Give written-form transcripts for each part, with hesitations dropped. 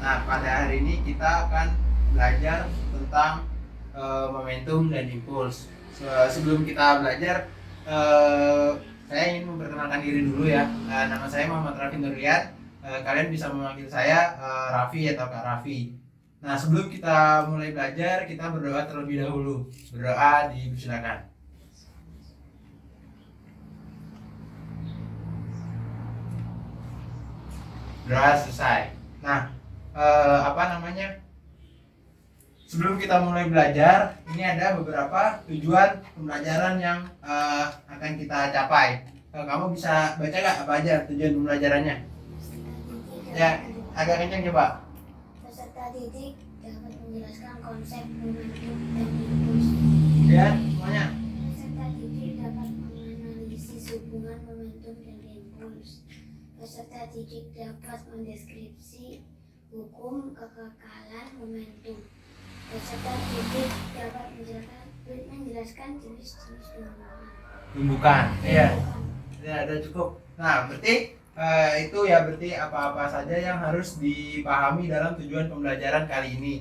Nah, pada hari ini kita akan belajar tentang momentum dan impuls. Sebelum kita belajar, saya ingin memperkenalkan diri dulu ya. Nama saya Muhammad Raffi Nurliat. Kalian bisa memanggil saya Raffi atau Kak Raffi. Nah, sebelum kita mulai belajar, kita berdoa terlebih dahulu. Berdoa, dipersilakan. Doa selesai. Nah, sebelum kita mulai belajar, ini ada beberapa tujuan pembelajaran yang akan kita capai. Kamu bisa baca nggak apa aja tujuan pembelajarannya? Ya, agak kencang coba. Peserta didik dapat menjelaskan konsep momentum dan impuls. Ya, semuanya. Peserta didik dapat menganalisis hubungan momentum dan impuls. Peserta didik dapat mendeskripsi hukum kekekalan momentum. Peserta didik dapat menjelaskan jenis-jenis Tumbukan. Iya. Ya, ada cukup. Nah, berarti itu ya berarti apa-apa saja yang harus dipahami dalam tujuan pembelajaran kali ini.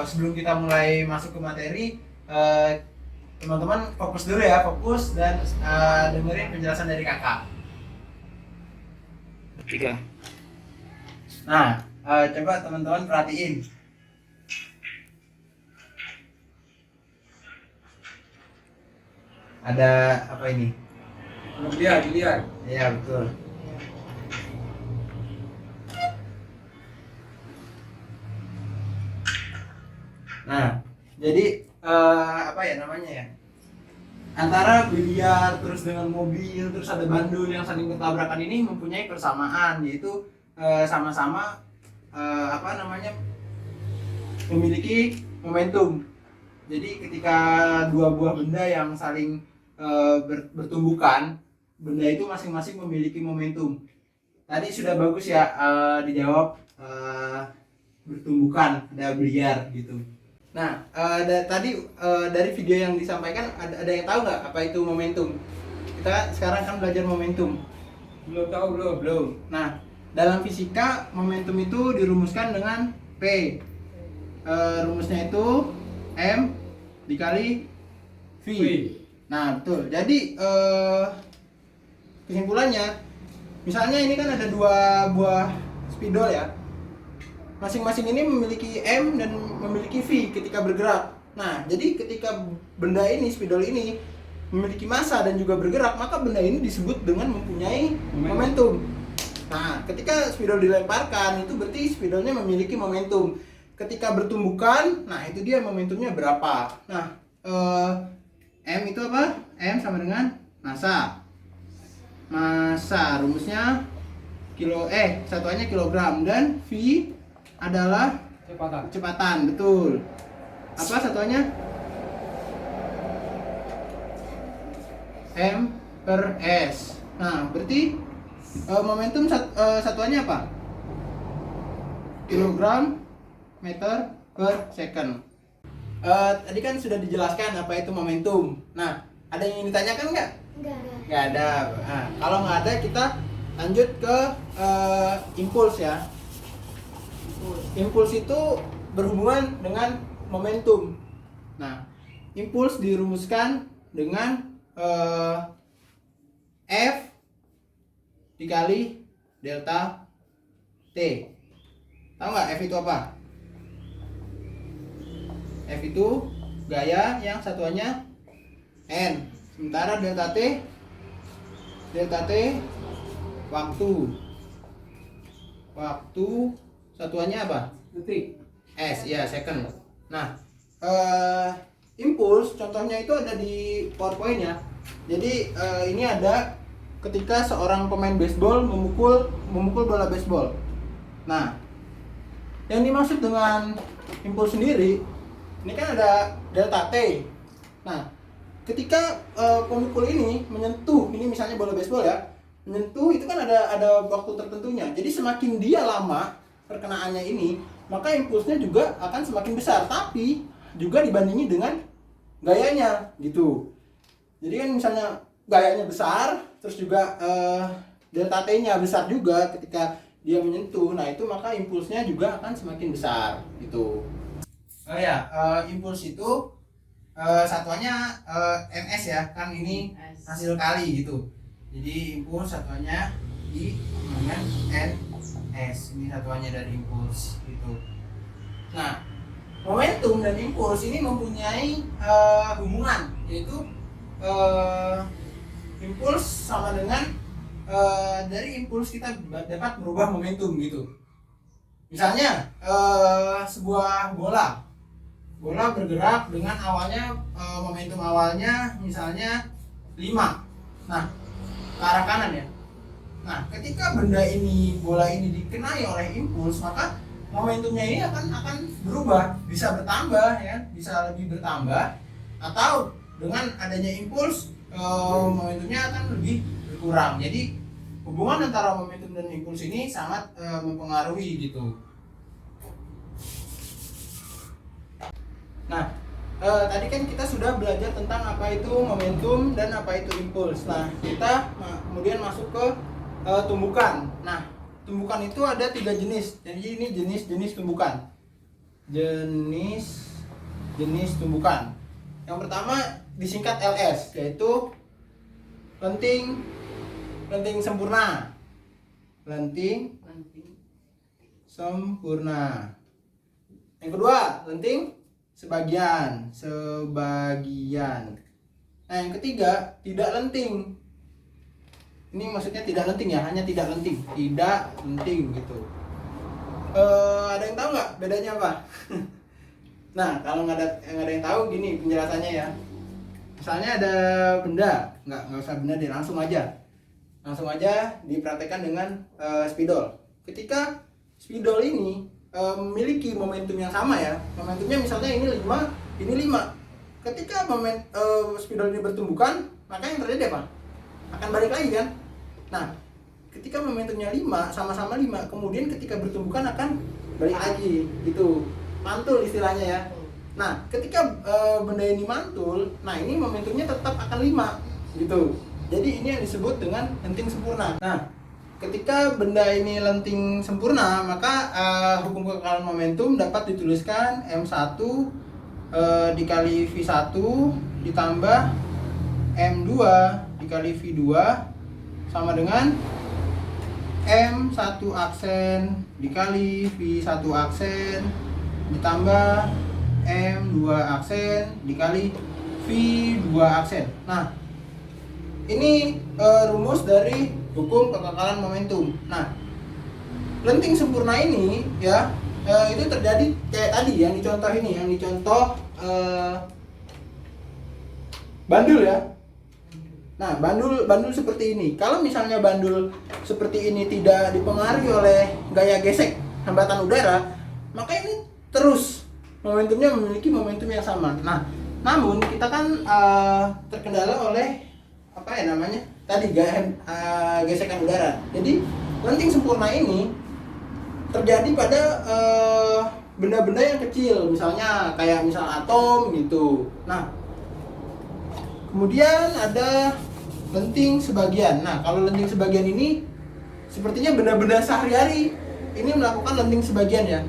Sebelum kita mulai masuk ke materi, teman-teman fokus dulu ya, fokus dan dengerin penjelasan dari kakak. 3. Nah, coba teman-teman perhatiin. Ada apa ini? Biliar. Iya, betul. Nah, jadi apa ya namanya ya? Antara biliar terus dengan mobil terus ada bandul yang saling bertabrakan ini mempunyai persamaan, yaitu sama-sama memiliki momentum. Jadi ketika dua buah benda yang saling bertumbukan, benda itu masing-masing memiliki momentum. Tadi sudah bagus ya dijawab bertumbukan, ada biliar gitu. Nah, tadi dari video yang disampaikan ada yang tahu nggak apa itu momentum? Kita sekarang kan belajar momentum. Belum tahu. Belum. Nah, dalam fisika momentum itu dirumuskan dengan P. Rumusnya itu M dikali V. Nah, betul. Jadi kesimpulannya, misalnya ini kan ada dua buah spidol ya. Masing-masing ini memiliki M dan memiliki V ketika bergerak. Nah, jadi ketika benda ini, spidol ini memiliki massa dan juga bergerak, maka benda ini disebut dengan mempunyai momentum. Nah, ketika spidol dilemparkan, itu berarti spidolnya memiliki momentum. Ketika bertumbukan, nah itu dia momentumnya berapa. Nah, M itu apa? M sama dengan massa. Massa rumusnya satuannya kilogram, dan V adalah kecepatan, betul. Apa satuannya? M per S. Nah, berarti momentum satuannya apa? Kilogram meter per second. Tadi kan sudah dijelaskan apa itu momentum. Nah, ada yang ingin ditanyakan nggak? Nggak ada. Nah, kalau nggak ada, kita lanjut ke impuls ya. Impuls itu berhubungan dengan momentum. Nah, impuls dirumuskan dengan F dikali delta T. Tahu nggak F itu apa? F itu gaya yang satuannya N. Sementara delta T waktu. Waktu satuannya apa? Detik. S, ya, second. Nah, impuls contohnya itu ada di PowerPoint ya. Jadi ini ada ketika seorang pemain baseball memukul bola baseball. Nah, yang dimaksud dengan impuls sendiri, ini kan ada delta T. Nah, ketika pemukul ini menyentuh, ini misalnya bola baseball ya, menyentuh itu kan ada waktu tertentunya. Jadi semakin dia lama perkenaannya ini, maka impulsnya juga akan semakin besar, tapi juga dibandingi dengan gayanya gitu. Jadi kan misalnya gayanya besar, terus juga delta T-nya besar juga ketika dia menyentuh. Nah, itu maka impulsnya juga akan semakin besar gitu. Oh ya, impuls itu satuannya ms ya, kan ini hasil kali gitu. Jadi impuls satuannya I dengan ns, ini satuannya dari impuls gitu. Nah, momentum dan impuls ini mempunyai hubungan, yaitu impuls sama dengan dari impuls kita dapat merubah momentum gitu. Misalnya sebuah bola bergerak dengan awalnya momentum awalnya misalnya 5. Nah, ke arah kanan ya. Nah, ketika bola ini dikenai oleh impuls, maka momentumnya ini akan berubah, bisa bertambah ya, bisa lebih bertambah, atau dengan adanya impuls momentumnya akan lebih berkurang. Jadi hubungan antara momentum dan impuls ini sangat mempengaruhi gitu. Nah, tadi kan kita sudah belajar tentang apa itu momentum dan apa itu impuls. Nah, kita kemudian masuk ke tumbukan. Nah, tumbukan itu ada 3 jenis. Jadi ini jenis-jenis tumbukan. Jenis tumbukan. Yang pertama disingkat LS, yaitu lenting sempurna. Lenting sempurna. Yang kedua, lenting sebagian. Nah, yang ketiga, tidak lenting. Ini maksudnya tidak lenting ya, hanya tidak lenting gitu. Ada yang tahu nggak bedanya apa? Nah, kalau nggak ada yang tahu, gini penjelasannya ya. Misalnya ada benda, nggak usah benda deh, langsung aja dipraktekkan dengan spidol. Ketika spidol ini memiliki momentum yang sama ya, momentumnya misalnya ini 5, ini 5. Ketika spidol ini bertumbukan, maka yang terjadi apa? Akan balik lagi kan? Nah, ketika momentumnya 5, sama-sama 5, kemudian ketika bertumbukan akan balik lagi gitu. Mantul istilahnya ya. Nah, ketika benda ini mantul, nah ini momentumnya tetap akan 5 gitu. Jadi ini yang disebut dengan lenting sempurna. Nah, ketika benda ini lenting sempurna, maka hukum kekekalan momentum dapat dituliskan M1 dikali V1 ditambah M2 dikali V2 sama dengan M1 aksen dikali V1 aksen ditambah M2 aksen dikali V2 aksen. Nah, ini rumus dari hukum kekekalan momentum. Nah, lenting sempurna ini ya itu terjadi kayak tadi yang dicontoh ini, yang dicontoh bandul ya. Nah, bandul seperti ini. Kalau misalnya bandul seperti ini tidak dipengaruhi oleh gaya gesek hambatan udara, maka ini terus momentumnya memiliki momentum yang sama. Nah, namun kita kan terkendala oleh apa ya namanya tadi gesekan udara. Jadi lenting sempurna ini terjadi pada benda-benda yang kecil, misalnya kayak misal atom gitu. Nah, kemudian ada lenting sebagian. Nah, kalau lenting sebagian ini sepertinya benda-benda sehari-hari ini melakukan lenting sebagian ya,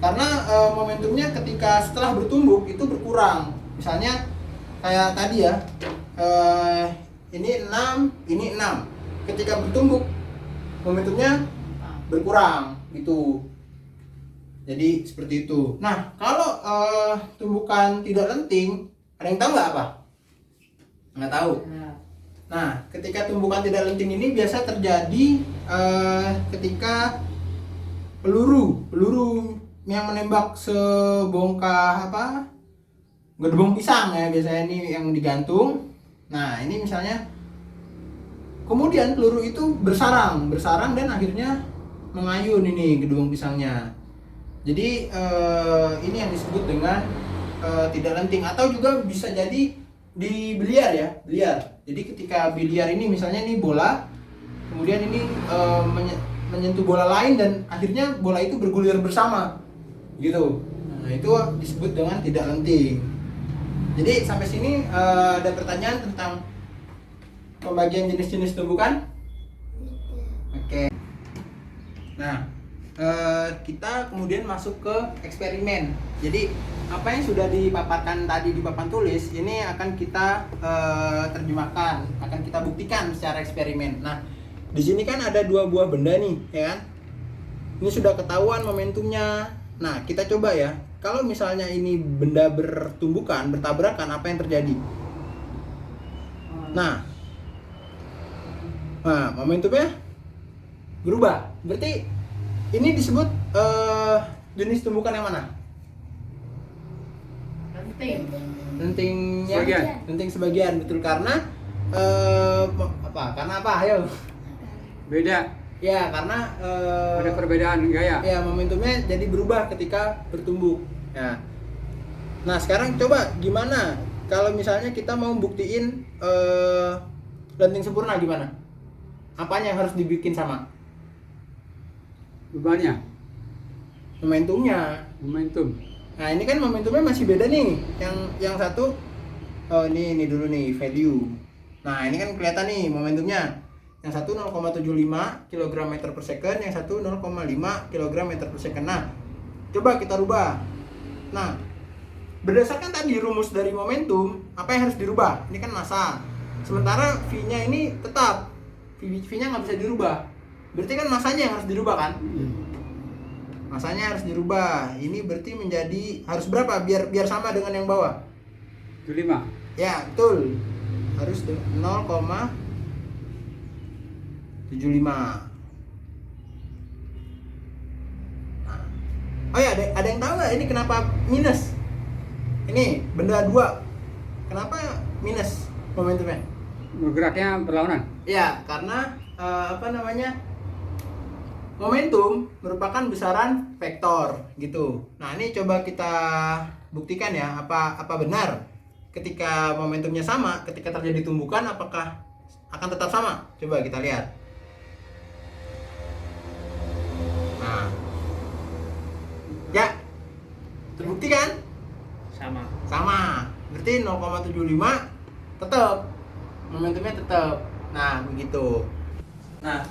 karena momentumnya ketika setelah bertumbuk itu berkurang. Misalnya kayak tadi ya, ini 6, ini 6. Ketika bertumbuk momentumnya berkurang gitu. Jadi seperti itu. Nah, kalau tumbukan tidak lenting, ada yang tahu nggak apa? Nggak tahu. Nah, ketika tumbukan tidak lenting ini biasa terjadi ketika peluru yang menembak sebongkah gerbong pisang ya, biasanya ini yang digantung. Nah, ini misalnya kemudian peluru itu bersarang dan akhirnya mengayun ini gedung pisangnya. Jadi ini yang disebut dengan tidak lenting, atau juga bisa jadi di biliar ya, biliar. Jadi ketika biliar ini misalnya ini bola, kemudian ini menyentuh bola lain dan akhirnya bola itu bergulir bersama gitu. Nah, itu disebut dengan tidak lenting. Jadi sampai sini ada pertanyaan tentang pembagian jenis-jenis tumbukan? Oke. Nah, kita kemudian masuk ke eksperimen. Jadi apa yang sudah dipaparkan tadi di papan tulis ini akan kita terjemahkan, akan kita buktikan secara eksperimen. Nah, di sini kan ada dua buah benda nih, ya kan? Ini sudah ketahuan momentumnya. Nah, kita coba ya. Kalau misalnya ini benda bertumbukan, bertabrakan, apa yang terjadi? Nah, momentumnya berubah. Berarti ini disebut jenis tumbukan yang mana? Lentingnya Sebagian. lenting sebagian, betul, karena karena apa? Ayo. Beda. Ya, karena Ada perbedaan gaya. ya momentumnya jadi berubah ketika bertumbuh. Ya. Nah, sekarang coba gimana kalau misalnya kita mau buktiin lenting sempurna gimana? Apanya yang harus dibikin sama? Bebannya. Momentumnya. Momentum. Nah, ini kan momentumnya masih beda nih. Yang satu ini dulu nih value. Nah, ini kan kelihatan nih momentumnya. Yang satu 0,75 kg meter per second, yang satu 0,5 kg meter per second. Nah, coba kita rubah. Nah, berdasarkan tadi rumus dari momentum, apa yang harus dirubah? Ini kan massa. Sementara V-nya ini tetap. V-nya nggak bisa dirubah. Berarti kan massanya yang harus dirubah kan? Masanya harus dirubah. Ini berarti menjadi harus berapa biar sama dengan yang bawah? 75. Ya, betul. Harus 0,75. Nah. Oh ya, ada yang tahu nggak ini kenapa minus? Ini benda 2. Kenapa minus momentumnya? Bergeraknya berlawanan. Ya, karena momentum merupakan besaran vektor gitu. Nah, ini coba kita buktikan ya, apa benar ketika momentumnya sama, ketika terjadi tumbukan apakah akan tetap sama? Coba kita lihat. Nah. Ya. Terbukti kan? Sama. Berarti 0,75 tetap momentumnya tetap. Nah, begitu. Nah,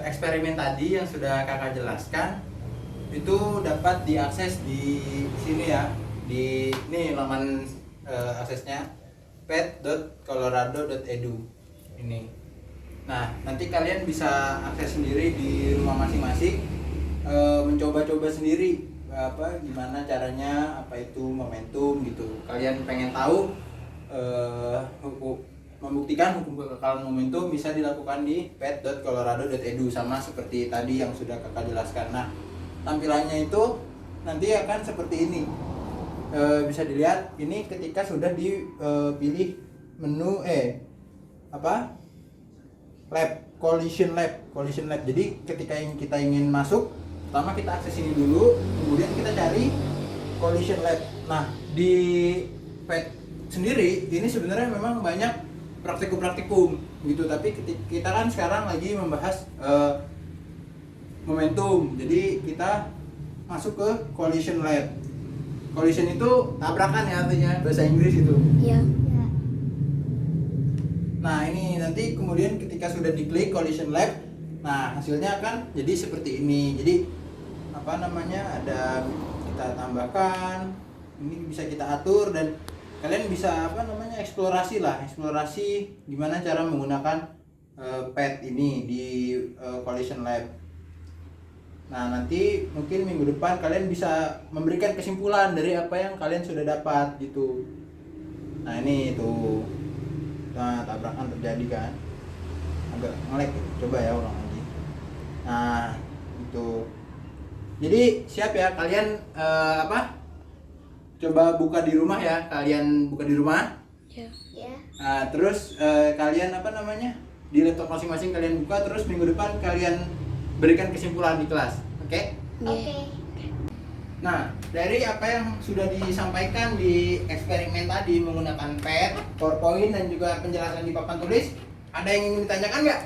eksperimen tadi yang sudah kakak jelaskan itu dapat diakses di sini ya, di ini laman aksesnya pet.colorado.edu ini. Nah, nanti kalian bisa akses sendiri di rumah masing-masing, mencoba-coba sendiri gimana caranya, apa itu momentum gitu. Kalian pengen tahu membuktikan hukum kekekalan momentum bisa dilakukan di pet.colorado.edu, sama seperti tadi yang sudah kakak jelaskan. Nah, tampilannya itu nanti akan seperti ini. Bisa dilihat ini ketika sudah dipilih menu lab, collision lab. Jadi ketika kita ingin masuk, pertama kita akses ini dulu, kemudian kita cari collision lab. Nah, di pet sendiri ini sebenarnya memang banyak praktikum gitu, tapi kita kan sekarang lagi membahas momentum. Jadi kita masuk ke collision lab. Collision itu tabrakan ya, artinya bahasa Inggris itu. Iya. Nah, ini nanti kemudian ketika sudah diklik collision lab, nah hasilnya akan jadi seperti ini. Jadi ada kita tambahkan, ini bisa kita atur, dan kalian bisa eksplorasi gimana cara menggunakan pet ini di collision lab. Nah, nanti mungkin minggu depan kalian bisa memberikan kesimpulan dari apa yang kalian sudah dapat gitu. Nah, ini tuh. Nah, tabrakan terjadi kan. Agak nge-lag gitu. Coba ya ulang lagi. Nah, itu. Jadi siap ya kalian coba buka di rumah ya. Kalian buka di rumah. Ya. Nah, terus kalian di laptop masing-masing kalian buka, terus minggu depan kalian berikan kesimpulan di kelas. Oke? Oke. Nah, dari apa yang sudah disampaikan di eksperimen tadi menggunakan pet, PowerPoint, dan juga penjelasan di papan tulis, ada yang ingin ditanyakan nggak?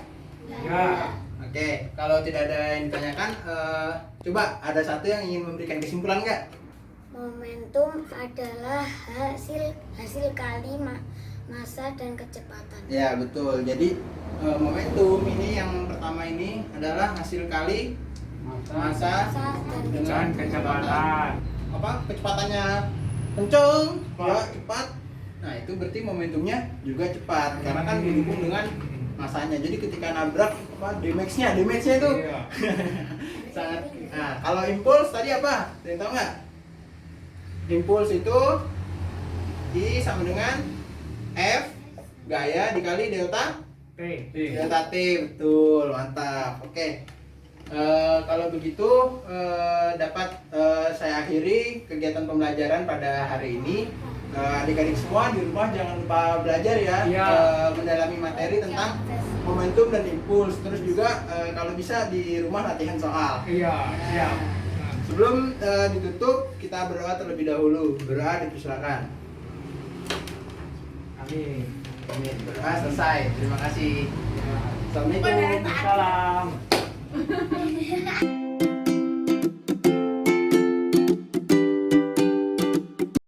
Ya. Oke, kalau tidak ada yang ditanyakan, coba ada satu yang ingin memberikan kesimpulan nggak? Momentum adalah hasil kali massa dan kecepatan. Ya betul. Jadi momentum ini yang pertama ini adalah hasil kali Masa. massa Massa dan dengan kecepatan. apa kecepatannya kenceng, Cepat. ya cepat. Nah itu berarti momentumnya juga cepat karena kan didukung dengan masanya. Jadi ketika nabrak apa damage-nya itu Iya. sangat. Nah kalau impuls tadi apa? Ada yang tahu nggak? Impuls itu I sama dengan F gaya dikali delta T. delta T, betul, mantap. Oke. Kalau begitu dapat saya akhiri kegiatan pembelajaran pada hari ini. Adik-adik semua di rumah jangan lupa belajar ya, Iya. mendalami materi tentang momentum dan impuls. Terus juga kalau bisa di rumah latihan soal. Iya, siap. Sebelum ditutup kita berdoa terlebih dahulu. Berdoa dipersilakan. Amin. Amin. Berdoa selesai. Terima kasih. Assalamualaikum. Salam.